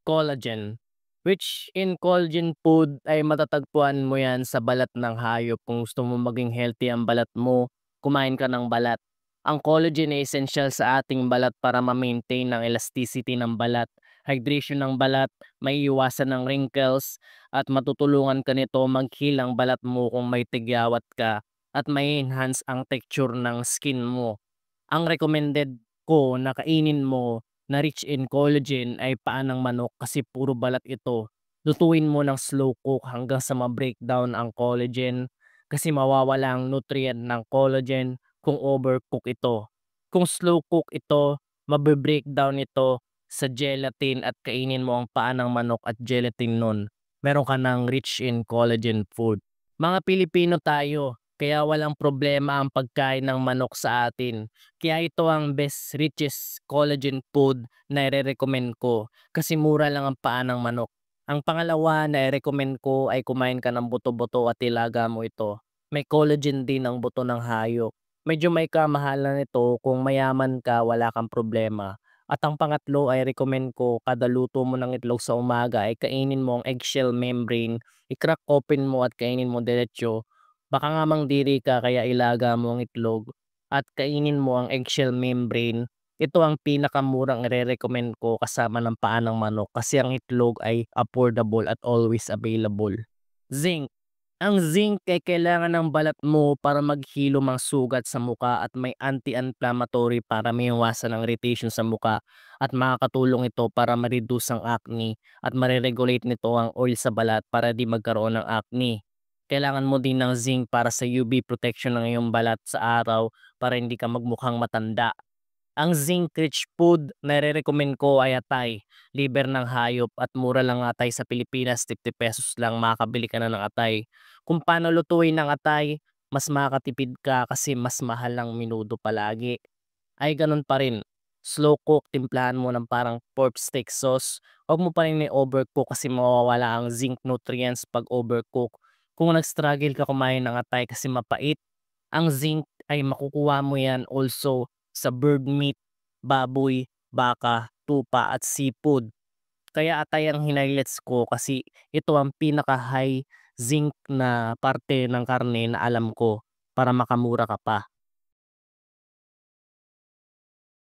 collagen. Rich in collagen food ay matatagpuan mo yan sa balat ng hayop. Kung gusto mo maging healthy ang balat mo, kumain ka ng balat. Ang collagen ay essential sa ating balat para ma-maintain ang elasticity ng balat, hydration ng balat, maiiwasan ng wrinkles, at matutulungan ka nito mag-heal ang balat mo kung may tigyawat ka at may enhance ang texture ng skin mo. Ang recommended ko na kainin mo na rich in collagen ay paa ng manok kasi puro balat ito. Lutuin mo ng slow cook hanggang sa ma-breakdown ang collagen kasi mawawala ang nutrient ng collagen kung overcook ito. Kung slow cook ito, mabe-breakdown ito sa gelatin at kainin mo ang paa ng manok at gelatin nun. Meron ka ng rich in collagen food. Mga Pilipino tayo, kaya walang problema ang pagkain ng manok sa atin. Kaya ito ang best richest collagen food na ire-recommend ko kasi mura lang ang paa ng manok. Ang pangalawa na i-recommend ko ay kumain ka ng buto-buto at ilaga mo ito. May collagen din ang buto ng hayop. Medyo may kamahalan nito kung mayaman ka, wala kang problema. At ang pangatlo ay recommend ko kada luto mo ng itlog sa umaga ay kainin mo ang eggshell membrane, i-crack open mo at kainin mo diretso. Baka nga mangdiri ka kaya ilaga mo ang itlog at kainin mo ang eggshell membrane. Ito ang pinakamurang ire-recommend ko kasama ng paa ng manok kasi ang itlog ay affordable at always available. Zinc. Ang zinc ay kailangan ng balat mo para maghilom ang sugat sa muka at may anti-inflammatory para maiwasan ang irritation sa muka at makakatulong ito para ma-reduce ang acne at mariregulate nito ang oil sa balat para di magkaroon ng acne. Kailangan mo din ng zinc para sa UV protection ng iyong balat sa araw para hindi ka magmukhang matanda. Ang zinc-rich food na recommend ko ay atay, liver ng hayop at mura lang atay sa Pilipinas, ₱50 lang makakabili ka na ng atay. Kung paano lutuin ang atay, mas makakatipid ka kasi mas mahal ang minudo palagi. Ay ganun pa rin, slow cook, timplahan mo ng parang pork steak sauce. Huwag mo pa rin i-overcook kasi mawawala ang zinc nutrients pag overcook. Kung nag-struggle ka kumain ng atay kasi mapait, ang zinc ay makukuha mo yan also sa bird meat, baboy, baka, tupa at seafood. Kaya atay ang highlights ko kasi ito ang pinaka-high zinc na parte ng karne na alam ko para makamura ka pa.